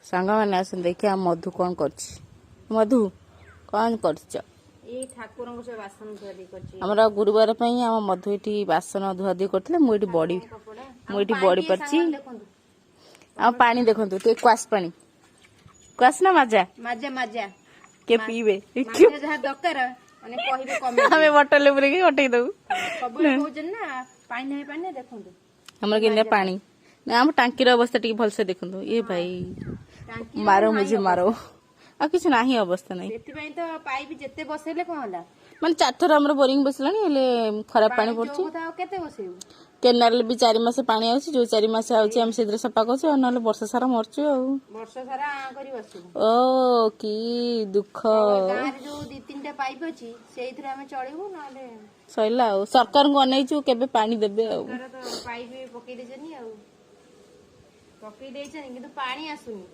सांग मैंने आसन देखिए आम मधु कौन करछि मधु कौन करछ हमर गुरुवार पई हम मधु एठी बासन धुआधुई करथिले मु एठी बड़ी परछि आ पानी देखंतु ते क्वास ना मजा मजा मजा के पीबे जहा दरकार माने कहिबे कमे हमें बोतल ऊपर के हटै दउ सब कहउजन ना पानी देखंतु हमर केने पानी ना हम टांकी अवस्था टी भल से देखंतु ए भाई मारो मुझे मारो आ किछ नाही अवस्था नाही सेति पई तो पाइप जत्ते बसेले कोन होला माने 4 थर हमर बोरिंग बसलानी हेले खराब पानी पड़छि केते बसेउ केनाल भी 4 मास पानी आउछि जो 4 मास आउछि हम सेद्र सफा करछु आ नले वर्ष सारा मरछु आ वर्ष सारा आ करी बसु ओ की दुख गार जो 2-3टा पाइप अछि सेइथरे हम चळिबु नले सइला आ सरकार को अनैछु केबे पानी देबे आ सरकार तो पाइप पकई देजनी आ पकई देछन किंतु पानी आसुनी